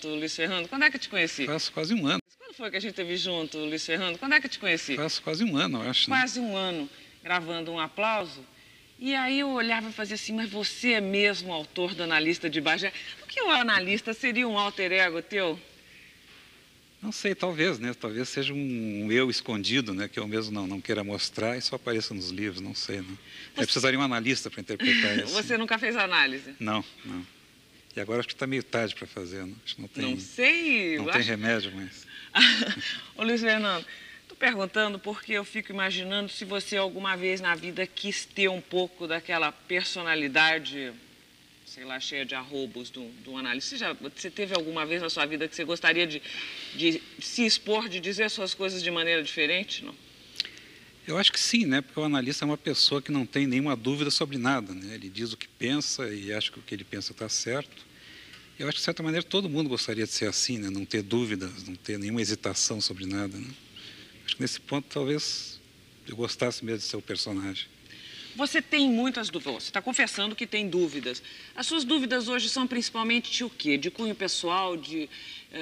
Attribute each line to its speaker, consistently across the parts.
Speaker 1: Luiz Fernando? Quando é que eu te conheci?
Speaker 2: Faz quase um ano.
Speaker 1: Quando foi que a gente esteve junto, Luiz Fernando? Quando é que eu te conheci?
Speaker 2: Faz quase um ano, eu acho.
Speaker 1: Quase um ano, gravando um aplauso. E aí eu olhava e fazia assim, mas você é mesmo o autor do Analista de Bagé? Porque o analista seria um alter ego teu?
Speaker 2: Não sei, talvez, né? Talvez seja um eu escondido, né? Que eu mesmo não queira mostrar e só apareça nos livros, não sei, né? Eu precisaria de um analista para interpretar isso.
Speaker 1: Você nunca fez análise?
Speaker 2: Não. E agora acho que está meio tarde para fazer, né? Acho que não tem,
Speaker 1: não sei.
Speaker 2: Não tem remédio, mas...
Speaker 1: Ô Luiz Fernando, estou perguntando porque eu fico imaginando se você alguma vez na vida quis ter um pouco daquela personalidade, sei lá, cheia de arrobos do analista. Você teve alguma vez na sua vida que você gostaria de se expor, de dizer suas coisas de maneira diferente, não?
Speaker 2: Eu acho que sim, né? Porque o analista é uma pessoa que não tem nenhuma dúvida sobre nada, né? Ele diz o que pensa e acha que o que ele pensa está certo. Eu acho que, de certa maneira, todo mundo gostaria de ser assim, né? Não ter dúvidas, não ter nenhuma hesitação sobre nada, né? Acho que nesse ponto, talvez, eu gostasse mesmo de ser o personagem.
Speaker 1: Você tem muitas dúvidas, você está confessando que tem dúvidas. As suas dúvidas hoje são principalmente de o quê? De cunho pessoal,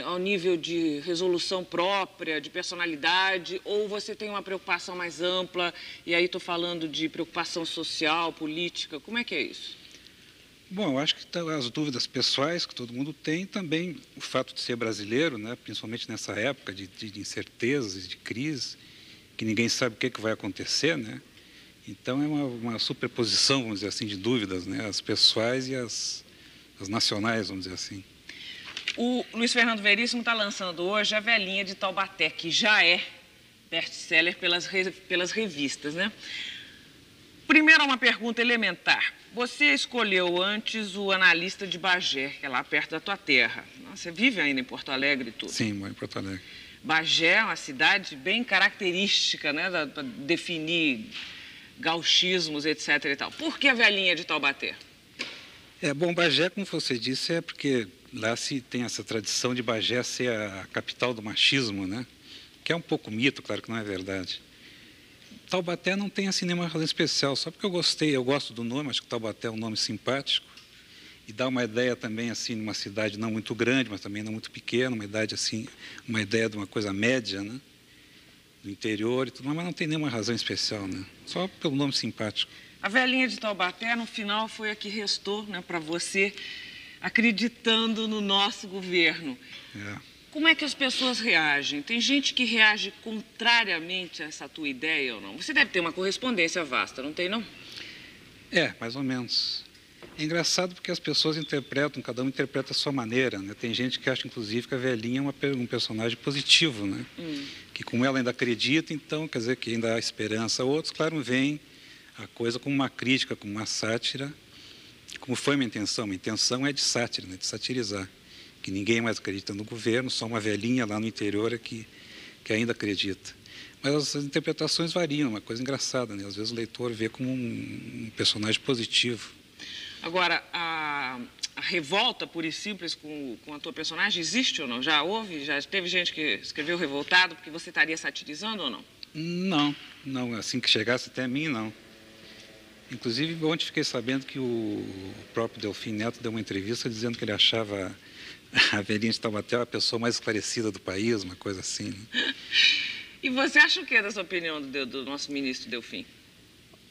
Speaker 1: ao nível de resolução própria, de personalidade, ou você tem uma preocupação mais ampla, e aí estou falando de preocupação social, política, como é que é isso?
Speaker 2: Bom, eu acho que as dúvidas pessoais que todo mundo tem, também o fato de ser brasileiro, né, principalmente nessa época de incertezas, de crise, que ninguém sabe o que vai acontecer, né? Então é uma superposição, vamos dizer assim, de dúvidas, né, as pessoais e as nacionais, vamos dizer assim.
Speaker 1: O Luiz Fernando Veríssimo está lançando hoje A Velhinha de Taubaté, que já é best-seller pelas revistas, né? Primeiro, uma pergunta elementar. Você escolheu antes o Analista de Bagé, que é lá perto da tua terra. Você vive ainda em Porto Alegre e tudo?
Speaker 2: Sim, moro em Porto Alegre.
Speaker 1: Bagé é uma cidade bem característica, né, para definir gauchismos, etc. e tal. Por que a Velhinha de Taubaté?
Speaker 2: Bom, Bagé, como você disse, é porque lá se tem essa tradição de Bagé ser a capital do machismo, né? Que é um pouco mito, claro que não é verdade. Taubaté não tem assim nenhuma razão especial, só porque eu gosto do nome, acho que Taubaté é um nome simpático e dá uma ideia também assim de uma cidade não muito grande, mas também não muito pequena, uma ideia de uma coisa média, né? Do interior e tudo, mas não tem nenhuma razão especial, né? Só pelo nome simpático.
Speaker 1: A Velhinha de Taubaté, no final, foi a que restou, né, para você, acreditando no nosso governo. Como é que as pessoas reagem? Tem gente que reage contrariamente a essa tua ideia ou não? Você deve ter uma correspondência vasta, não tem, não?
Speaker 2: Mais ou menos. É engraçado porque as pessoas interpretam, cada um interpreta a sua maneira, né? Tem gente que acha, inclusive, que a velhinha é um personagem positivo, né? Que como ela ainda acredita, então, quer dizer que ainda há esperança. Outros, claro, veem a coisa como uma crítica, como uma sátira. Como foi minha intenção? Minha intenção é de sátira, né? De satirizar. Que ninguém mais acredita no governo, só uma velhinha lá no interior que ainda acredita. Mas as interpretações variam, uma coisa engraçada, né? Às vezes o leitor vê como um personagem positivo.
Speaker 1: Agora, a revolta pura e simples com a tua personagem existe ou não? Já houve? Já teve gente que escreveu revoltado porque você estaria satirizando ou não?
Speaker 2: Não. Assim que chegasse até mim, não. Inclusive, ontem fiquei sabendo que o próprio Delfim Neto deu uma entrevista dizendo que ele achava a velhinha de Taubaté a pessoa mais esclarecida do país, uma coisa assim. Né?
Speaker 1: E você acha o que dessa opinião do nosso ministro Delfim?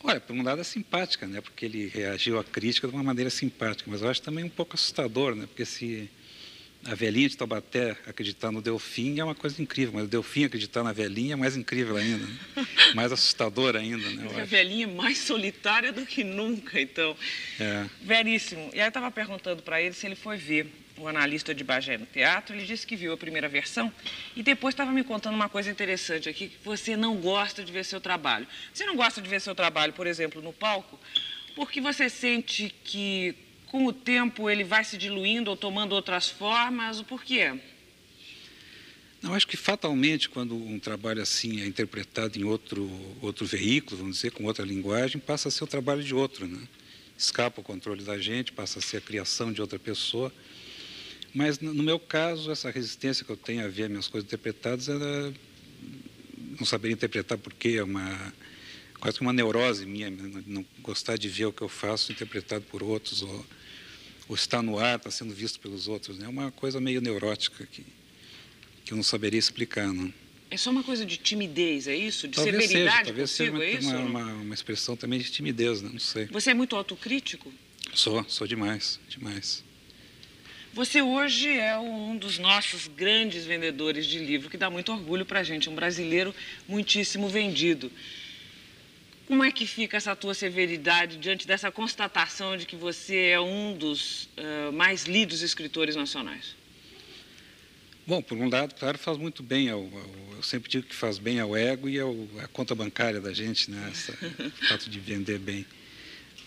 Speaker 2: Olha, por um lado é simpática, né? Porque ele reagiu à crítica de uma maneira simpática, mas eu acho também um pouco assustador, né? Porque se a velhinha de Taubaté acreditar no Delfim é uma coisa incrível, mas o Delfim acreditar na velhinha é mais incrível ainda, né? Mais assustador ainda, né?
Speaker 1: A velhinha é mais solitária do que nunca, então. Veríssimo. E aí eu estava perguntando para ele se ele foi ver o Analista de Bagé no teatro. Ele disse que viu a primeira versão e depois estava me contando uma coisa interessante aqui, que você não gosta de ver seu trabalho. Você não gosta de ver seu trabalho, por exemplo, no palco, porque você sente que com o tempo ele vai se diluindo ou tomando outras formas, o porquê?
Speaker 2: Não, acho que fatalmente quando um trabalho assim é interpretado em outro veículo, vamos dizer, com outra linguagem, passa a ser o trabalho de outro, né? Escapa o controle da gente, passa a ser a criação de outra pessoa. Mas no meu caso, essa resistência que eu tenho a ver minhas coisas interpretadas, ela não saber interpretar porque é quase que uma neurose minha, não gostar de ver o que eu faço interpretado por outros ou está no ar, está sendo visto pelos outros, né? É uma coisa meio neurótica que eu não saberia explicar, não.
Speaker 1: É só uma coisa de timidez, é isso? De
Speaker 2: Talvez
Speaker 1: severidade
Speaker 2: talvez
Speaker 1: consigo,
Speaker 2: seja
Speaker 1: é isso?
Speaker 2: uma expressão também de timidez, né? Não sei.
Speaker 1: Você é muito autocrítico?
Speaker 2: Sou demais, demais.
Speaker 1: Você hoje é um dos nossos grandes vendedores de livro, que dá muito orgulho para a gente, um brasileiro muitíssimo vendido. Como é que fica essa tua severidade diante dessa constatação de que você é um dos mais lidos escritores nacionais?
Speaker 2: Bom, por um lado, claro, faz muito bem eu sempre digo que faz bem ao ego e à conta bancária da gente, né? O fato de vender bem.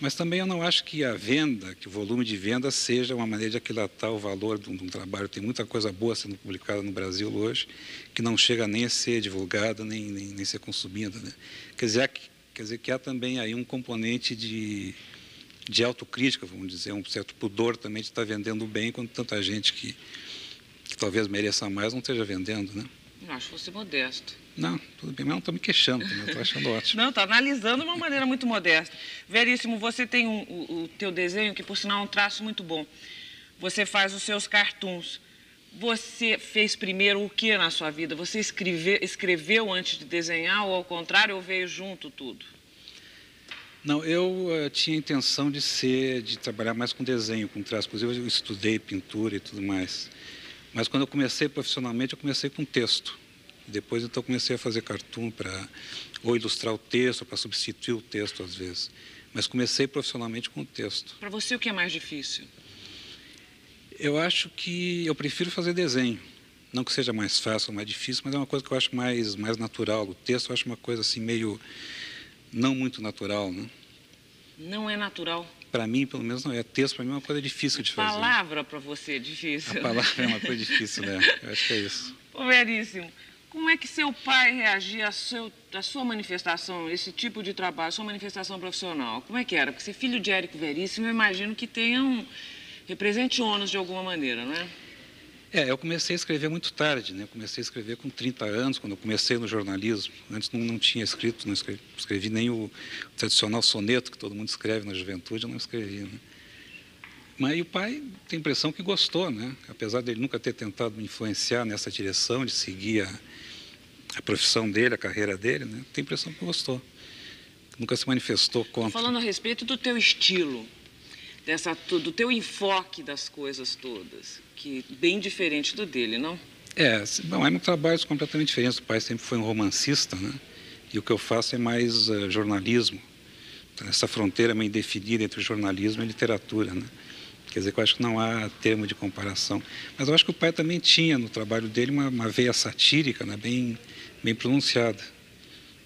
Speaker 2: Mas também eu não acho que a venda, que o volume de venda seja uma maneira de aquilatar o valor de um trabalho. Tem muita coisa boa sendo publicada no Brasil hoje que não chega nem a ser divulgada, nem ser consumida, né? Quer dizer que há também aí um componente de autocrítica, vamos dizer, um certo pudor também de estar vendendo bem, quando tanta gente que talvez mereça mais não esteja vendendo, né?
Speaker 1: Eu acho você modesto.
Speaker 2: Não, tudo bem, mas não estou me queixando também, estou achando ótimo.
Speaker 1: Não, está analisando de uma maneira muito modesta. Veríssimo, você tem o teu desenho, que por sinal é um traço muito bom. Você faz os seus cartoons. Você fez primeiro o que na sua vida? Você escreveu antes de desenhar ou ao contrário, ou veio junto tudo?
Speaker 2: Não, eu tinha a intenção de trabalhar mais com desenho, com traço. Inclusive eu estudei pintura e tudo mais. Mas quando eu comecei profissionalmente, eu comecei com texto. Depois, então, comecei a fazer cartoon para ou ilustrar o texto, para substituir o texto, às vezes. Mas comecei profissionalmente com o texto.
Speaker 1: Para você, o que é mais difícil?
Speaker 2: Eu acho que eu prefiro fazer desenho. Não que seja mais fácil ou mais difícil, mas é uma coisa que eu acho mais natural. O texto eu acho uma coisa assim meio não muito natural, né?
Speaker 1: Não é natural?
Speaker 2: Para mim, pelo menos, não é. Texto, para mim, é uma coisa difícil de fazer.
Speaker 1: A palavra para você é difícil.
Speaker 2: A palavra é uma coisa difícil, né? Eu acho que é isso.
Speaker 1: Ô, Veríssimo, como é que seu pai reagia à sua manifestação, esse tipo de trabalho, sua manifestação profissional? Como é que era? Porque ser filho de Érico Veríssimo, eu imagino que represente ônus de alguma maneira, não é?
Speaker 2: Eu comecei a escrever muito tarde, né? Eu comecei a escrever com 30 anos, quando eu comecei no jornalismo. Antes não tinha escrito, não escrevi nem o tradicional soneto que todo mundo escreve na juventude, eu não escrevi, né? Mas o pai tem a impressão que gostou, né? Apesar dele nunca ter tentado me influenciar nessa direção, de seguir a profissão dele, a carreira dele, né? Tem a impressão que gostou. Nunca se manifestou contra.
Speaker 1: Falando a respeito do teu estilo, do teu enfoque das coisas todas, que bem diferente do dele, não?
Speaker 2: Bom, eram trabalhos completamente diferentes. O pai sempre foi um romancista, né? E o que eu faço é mais jornalismo. Então, essa fronteira meio definida entre jornalismo e literatura, né? Quer dizer que eu acho que não há termo de comparação. Mas eu acho que o pai também tinha no trabalho dele uma veia satírica, né? bem pronunciada.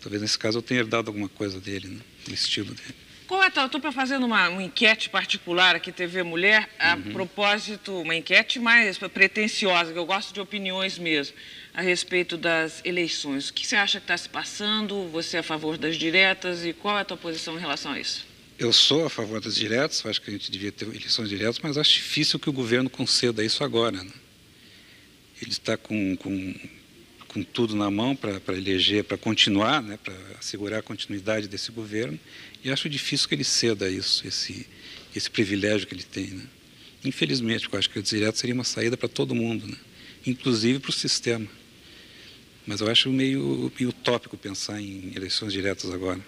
Speaker 2: Talvez nesse caso eu tenha herdado alguma coisa dele, né? Do estilo dele.
Speaker 1: Eu estou fazendo uma enquete particular aqui, TV Mulher, a propósito, uma enquete mais pretensiosa, que eu gosto de opiniões mesmo, a respeito das eleições. O que você acha que está se passando? Você é a favor das diretas e qual é a tua posição em relação a isso?
Speaker 2: Eu sou a favor das diretas, acho que a gente devia ter eleições diretas, mas acho difícil que o governo conceda isso agora, né? Ele está com tudo na mão para eleger, para continuar, né, para assegurar a continuidade desse governo, e acho difícil que ele ceda isso, esse privilégio que ele tem, né? Infelizmente, porque eu acho que as diretas seria uma saída para todo mundo, né? Inclusive para o sistema. Mas eu acho meio utópico pensar em eleições diretas agora.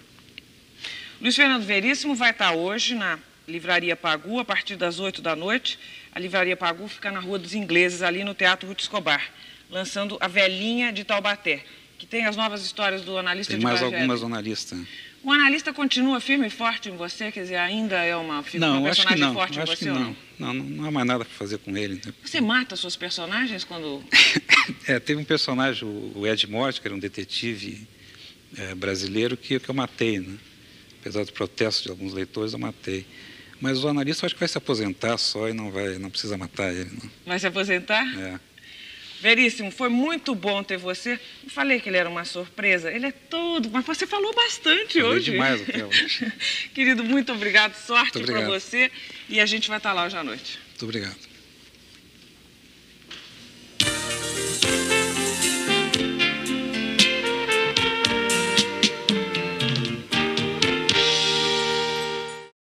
Speaker 1: Luiz Fernando Veríssimo vai estar hoje na Livraria Pagu, a partir das 8 da noite. A Livraria Pagu fica na Rua dos Ingleses, ali no Teatro Ruth Escobar, lançando A Velhinha de Taubaté, que tem as novas histórias do analista de Bagé.
Speaker 2: Tem mais algumas analistas.
Speaker 1: O analista continua firme e forte em você? Quer dizer, ainda é uma personagem forte em você ou não?
Speaker 2: Não há mais nada para fazer com ele. Né?
Speaker 1: Você mata suas personagens quando...
Speaker 2: Teve um personagem, o Ed Morte, que era um detetive brasileiro, que eu matei, né? Apesar do protesto de alguns leitores, eu matei. Mas o analista, eu acho que vai se aposentar só e não precisa matar ele. Não.
Speaker 1: Vai se aposentar? Veríssimo, foi muito bom ter você. Eu falei que ele era uma surpresa. Ele é todo, mas você falou bastante hoje.
Speaker 2: Falei demais até hoje.
Speaker 1: Querido, muito obrigado. Sorte para você. E a gente vai estar lá hoje à noite.
Speaker 2: Muito obrigado.